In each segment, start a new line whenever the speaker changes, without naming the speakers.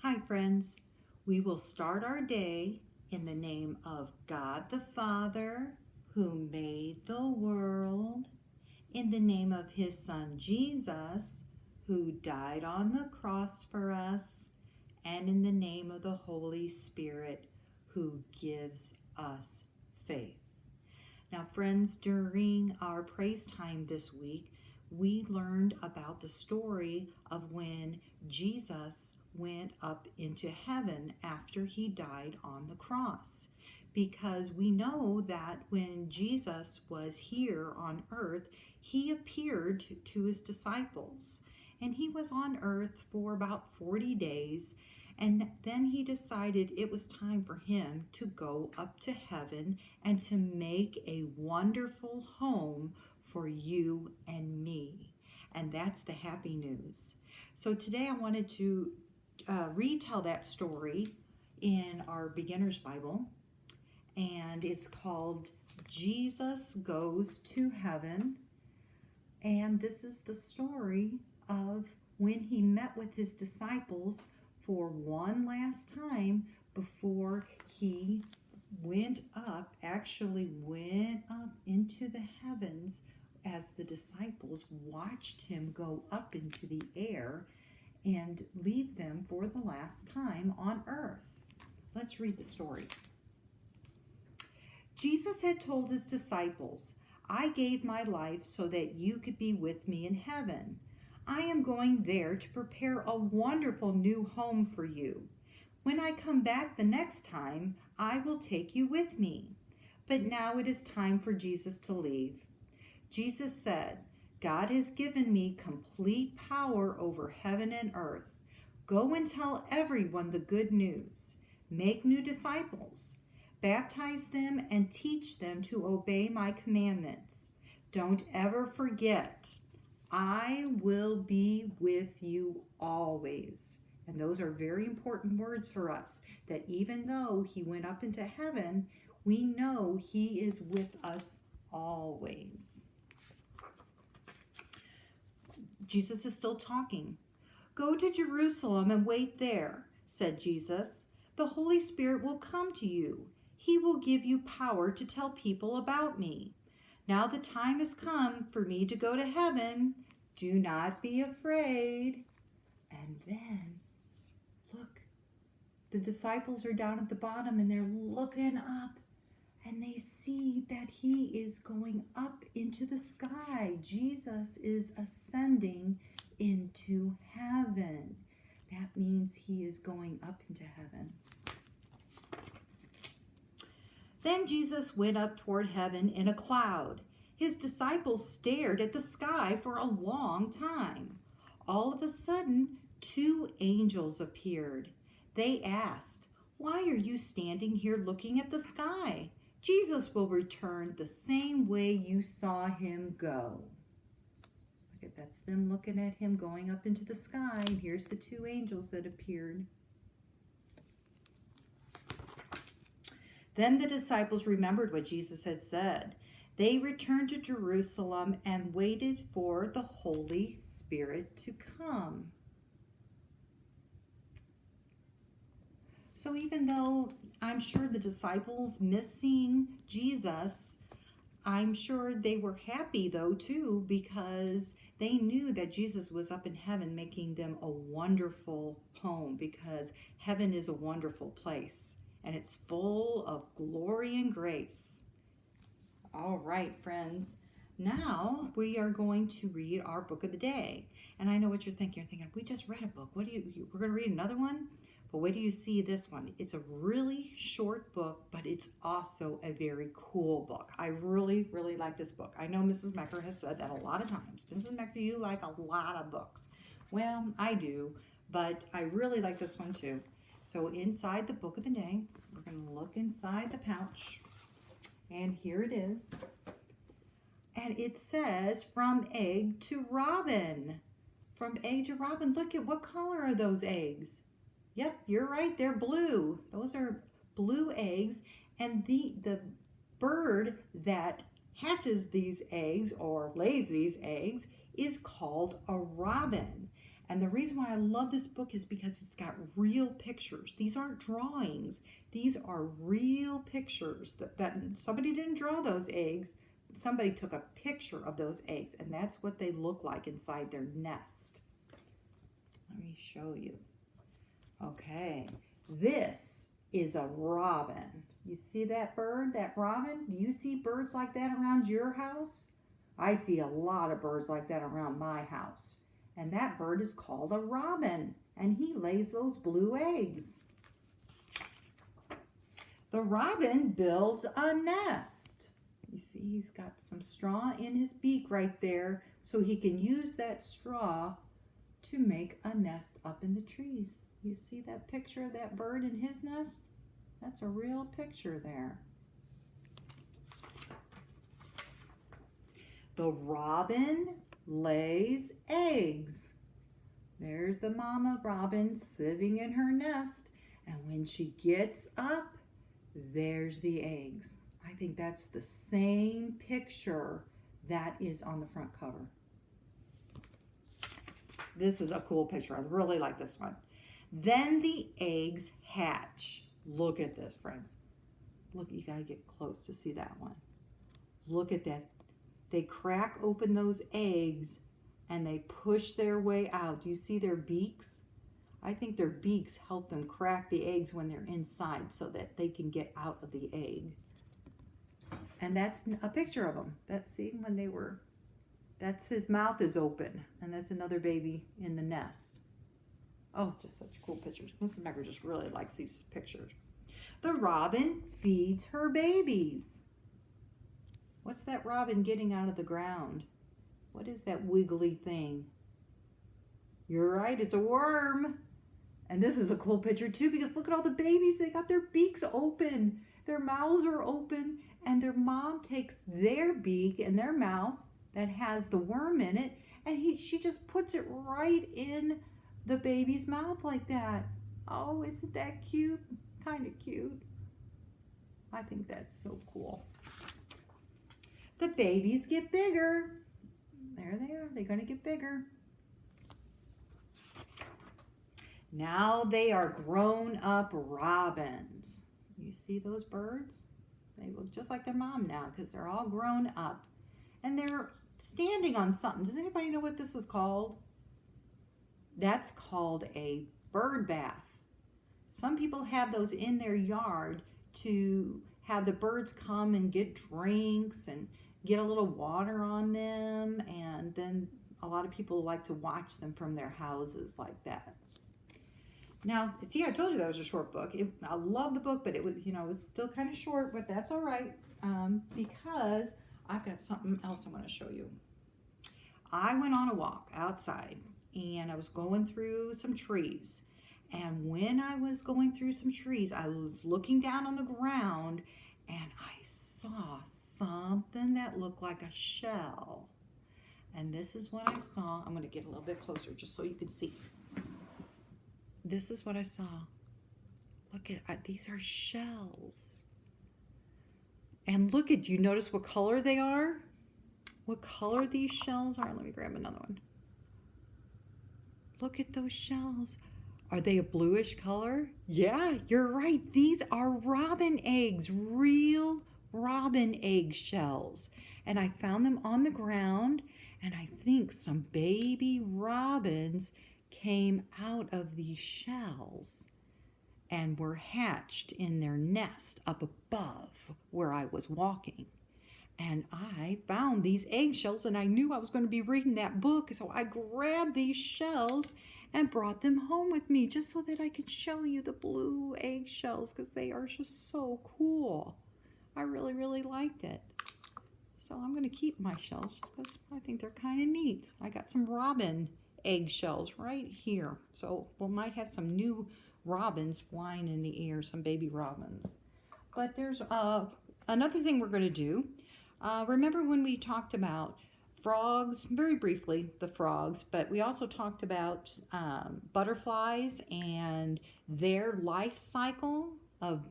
Hi, friends. We will start our day in the name of God the Father, who made the world, in the name of his Son Jesus, who died on the cross for us, and in the name of the Holy Spirit, who gives us faith. Now, friends, during our praise time this week, we learned about the story of when Jesus went up into heaven after he died on the cross. Because we know that when Jesus was here on earth, he appeared to his disciples. And he was on earth for about 40 days. And then he decided it was time for him to go up to heaven and to make a wonderful home for you and me. And that's the happy news. So today I wanted to retell that story in our beginner's Bible. And it's called Jesus Goes to Heaven. And this is the story of when he met with his disciples for one last time before he actually went up into the heavens, as the disciples watched him go up into the air and leave them for the last time on earth. Let's read the story. Jesus had told his disciples, "I gave my life so that you could be with me in heaven. I am going there to prepare a wonderful new home for you. When I come back the next time, I will take you with me." But now it is time for Jesus to leave. Jesus said, "God has given me complete power over heaven and earth. Go and tell everyone the good news. Make new disciples. Baptize them and teach them to obey my commandments. Don't ever forget, I will be with you always." And those are very important words for us, that even though he went up into heaven, we know he is with us always. Jesus is still talking. "Go to Jerusalem and wait there," said Jesus. "The Holy Spirit will come to you. He will give you power to tell people about me. Now the time has come for me to go to heaven. Do not be afraid." And then, look, the disciples are down at the bottom and they're looking up and they see that he is going up into the sky. Jesus is ascending into heaven. That means he is going up into heaven. Then Jesus went up toward heaven in a cloud. His disciples stared at the sky for a long time. All of a sudden, two angels appeared. They asked, "Why are you standing here looking at the sky? Jesus will return the same way you saw him go." Look, that's them looking at him going up into the sky. And here's the two angels that appeared. Then the disciples remembered what Jesus had said. They returned to Jerusalem and waited for the Holy Spirit to come. So even though I'm sure the disciples missed seeing Jesus, I'm sure they were happy though too, because they knew that Jesus was up in heaven making them a wonderful home, because heaven is a wonderful place. And it's full of glory and grace. All right, friends. Now we are going to read our book of the day. And I know what you're thinking. You're thinking, we just read a book. We're going to read another one? But wait till you see this one. It's a really short book, but it's also a very cool book. I really, really like this book. I know Mrs. Mecker has said that a lot of times. Mrs. Mecker, you like a lot of books. Well, I do, but I really like this one too. So inside the book of the day, we're going to look inside the pouch. And here it is. And it says, "From egg to robin." From egg to robin. Look at what color are those eggs? Yep, you're right. They're blue. Those are blue eggs. And the bird that hatches these eggs or lays these eggs is called a robin. And the reason why I love this book is because it's got real pictures. These aren't drawings. These are real pictures that somebody didn't draw those eggs. Somebody took a picture of those eggs, and that's what they look like inside their nest. Let me show you. Okay, this is a robin. You see that bird, that robin? Do you see birds like that around your house? I see a lot of birds like that around my house. And that bird is called a robin, and he lays those blue eggs. The robin builds a nest. You see, he's got some straw in his beak right there, so he can use that straw to make a nest up in the trees. You see that picture of that bird in his nest? That's a real picture there. The robin lays eggs. There's the mama robin sitting in her nest, and when she gets up, there's the eggs. I think that's the same picture that is on the front cover. This is a cool picture. I really like this one. Then the eggs hatch. Look at this, friends. Look, you gotta get close to see that one. Look at that. They crack open those eggs and they push their way out. Do you see their beaks? I think their beaks help them crack the eggs when they're inside so that they can get out of the egg. And that's a picture of them. That's his mouth is open, and that's another baby in the nest. Oh, just such cool pictures. Mrs. Becker just really likes these pictures. The robin feeds her babies. What's that robin getting out of the ground? What is that wiggly thing? You're right, it's a worm. And this is a cool picture too, because look at all the babies. They got their beaks open. Their mouths are open, and their mom takes their beak and their mouth that has the worm in it, and she just puts it right in the baby's mouth like that. Oh, isn't that cute? Kind of cute. I think that's so cool. The babies get bigger. There they are. They're going to get bigger. Now they are grown-up robins. You see those birds? They look just like their mom now because they're all grown up. And they're standing on something. Does anybody know what this is called? That's called a bird bath. Some people have those in their yard to have the birds come and get drinks and get a little water on them, and then a lot of people like to watch them from their houses like that. Now, see, I told you that was a short book. I love the book, but it was, it was still kind of short, but that's all right, because I've got something else I want to show you. I went on a walk outside, and I was going through some trees. And when I was going through some trees, I was looking down on the ground, and I saw something that looked like a shell. And this is what I saw. I'm going to get a little bit closer just so you can see. This is what I saw. Look at these are shells. And look at, do you notice what color they are? What color these shells are? Let me grab another one. Look at those shells. Are they a bluish color? Yeah, you're right. These are robin eggs, real robin egg shells. And I found them on the ground, and I think some baby robins came out of these shells and were hatched in their nest up above where I was walking. And I found these eggshells, and I knew I was going to be reading that book, so I grabbed these shells and brought them home with me just so that I could show you the blue eggshells, because they are just so cool. I really, really liked it. So I'm going to keep my shells just because I think they're kind of neat. I got some robin eggshells right here. So we might have some new robins flying in the air, some baby robins. But there's another thing we're going to do. Remember when we talked about frogs, very briefly, the frogs, but we also talked about butterflies and their life cycle of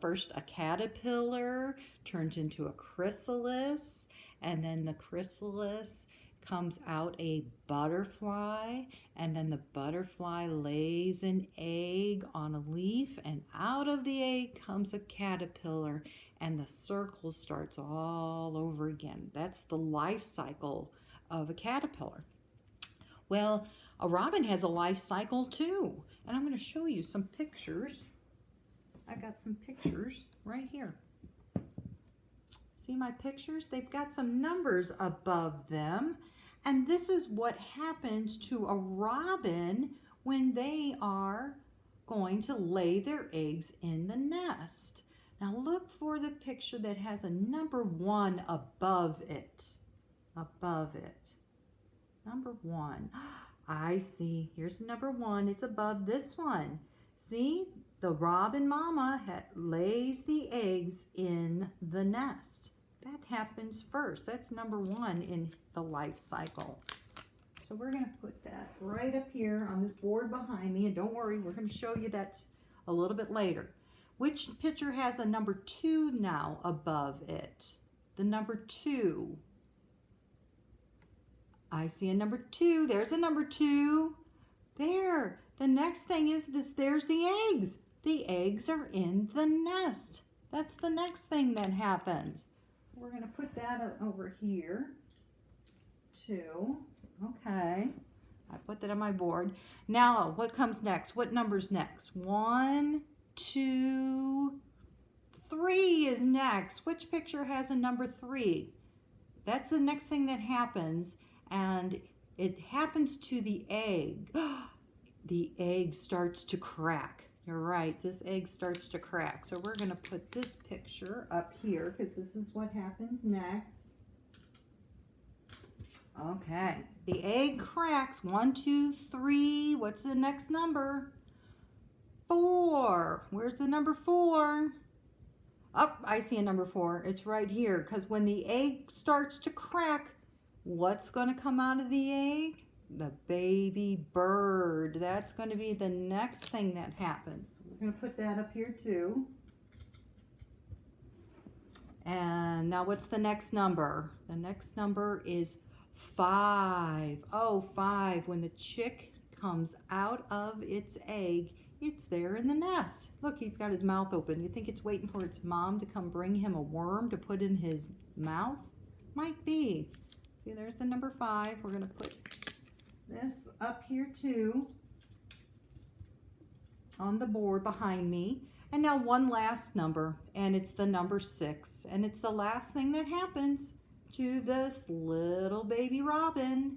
first a caterpillar turns into a chrysalis, and then the chrysalis comes out a butterfly, and then the butterfly lays an egg on a leaf, and out of the egg comes a caterpillar, and the circle starts all over again. That's the life cycle of a caterpillar. Well, a robin has a life cycle too, and I'm going to show you some pictures. I got some pictures right here. See my pictures? They've got some numbers above them. And this is what happens to a robin when they are going to lay their eggs in the nest. Now look for the picture that has a number 1 above it. Above it. Number 1. I see. Here's number 1. It's above this one. See? The robin mama lays the eggs in the nest. That happens first. That's number 1 in the life cycle. So we're going to put that right up here on this board behind me. And don't worry, we're going to show you that a little bit later. Which picture has a number 2 now above it? The number 2. I see a number 2. There's a number 2. There. The next thing is this. There's the eggs. The eggs are in the nest. That's the next thing that happens. We're going to put that over here too. Okay. I put that on my board. Now, what comes next? What number's next? 1, 2, 3 is next. Which picture has a number 3? That's the next thing that happens, and it happens to the egg. The egg starts to crack. You're right, this egg starts to crack. So we're going to put this picture up here because this is what happens next. Okay, the egg cracks. 1, 2, 3. What's the next number? 4. Where's the number 4? Oh, I see a number 4. It's right here because when the egg starts to crack, what's going to come out of the egg? The baby bird. That's going to be the next thing that happens. We're going to put that up here too. And now what's the next number? The next number is 5. Oh, 5. When the chick comes out of its egg, it's there in the nest. Look, he's got his mouth open. You think it's waiting for its mom to come bring him a worm to put in his mouth? Might be. See, there's the number 5. We're going to put this up here too on the board behind me. And now one last number, and it's the number 6, and it's the last thing that happens to this little baby robin.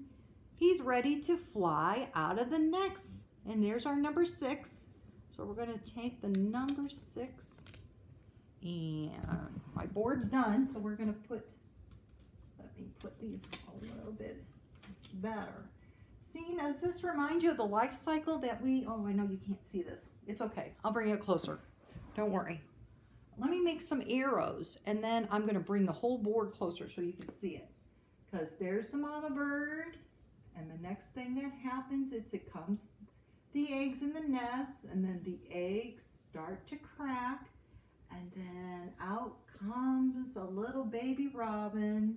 He's ready to fly out of the nest, and there's our number 6. So we're going to take the number 6, and my board's done, so we're going to let me put these a little bit better. See, now does this remind you of the life cycle that oh, I know you can't see this. It's okay. I'll bring it closer. Don't worry. Let me make some arrows, and then I'm going to bring the whole board closer so you can see it. Because there's the mama bird, and the next thing that happens is it comes the eggs in the nest, and then the eggs start to crack, and then out comes a little baby robin,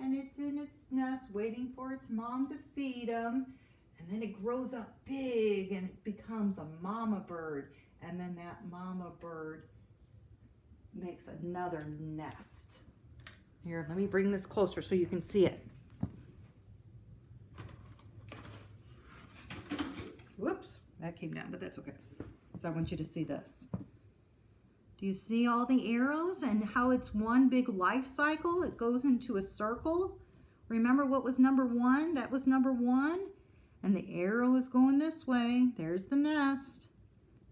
and it's in its nest waiting for its mom to feed him. And then it grows up big and it becomes a mama bird. And then that mama bird makes another nest. Here, let me bring this closer so you can see it. Whoops, that came down, but that's okay. So I want you to see this. Do you see all the arrows and how it's one big life cycle? It goes into a circle. Remember what was number 1? That was number 1. And the arrow is going this way. There's the nest.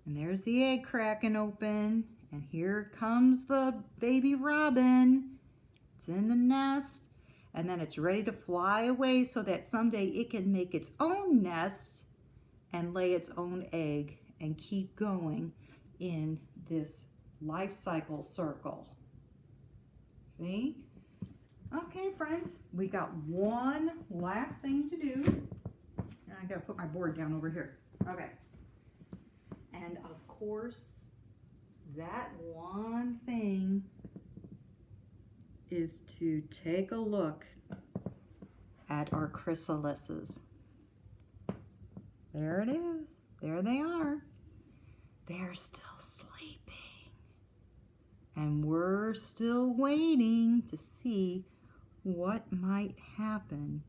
And there's the egg cracking open. And here comes the baby robin. It's in the nest. And then it's ready to fly away so that someday it can make its own nest and lay its own egg and keep going in this life cycle circle. See? Okay, friends, we got one last thing to do. And I gotta put my board down over here. Okay. And of course, that one thing is to take a look at our chrysalises. There it is. There they are. They're still sleeping. And we're still waiting to see what might happen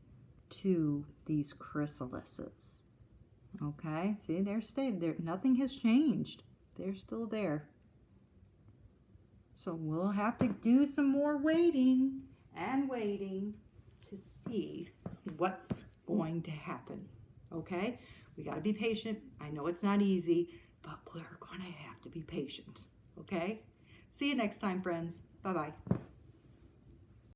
to these chrysalises. Okay, see, they're staying there. Nothing has changed. They're still there. So we'll have to do some more waiting and waiting to see what's going to happen. Okay, we got to be patient. I know it's not easy, but we're going to have to be patient. Okay, see you next time, friends. Bye-bye.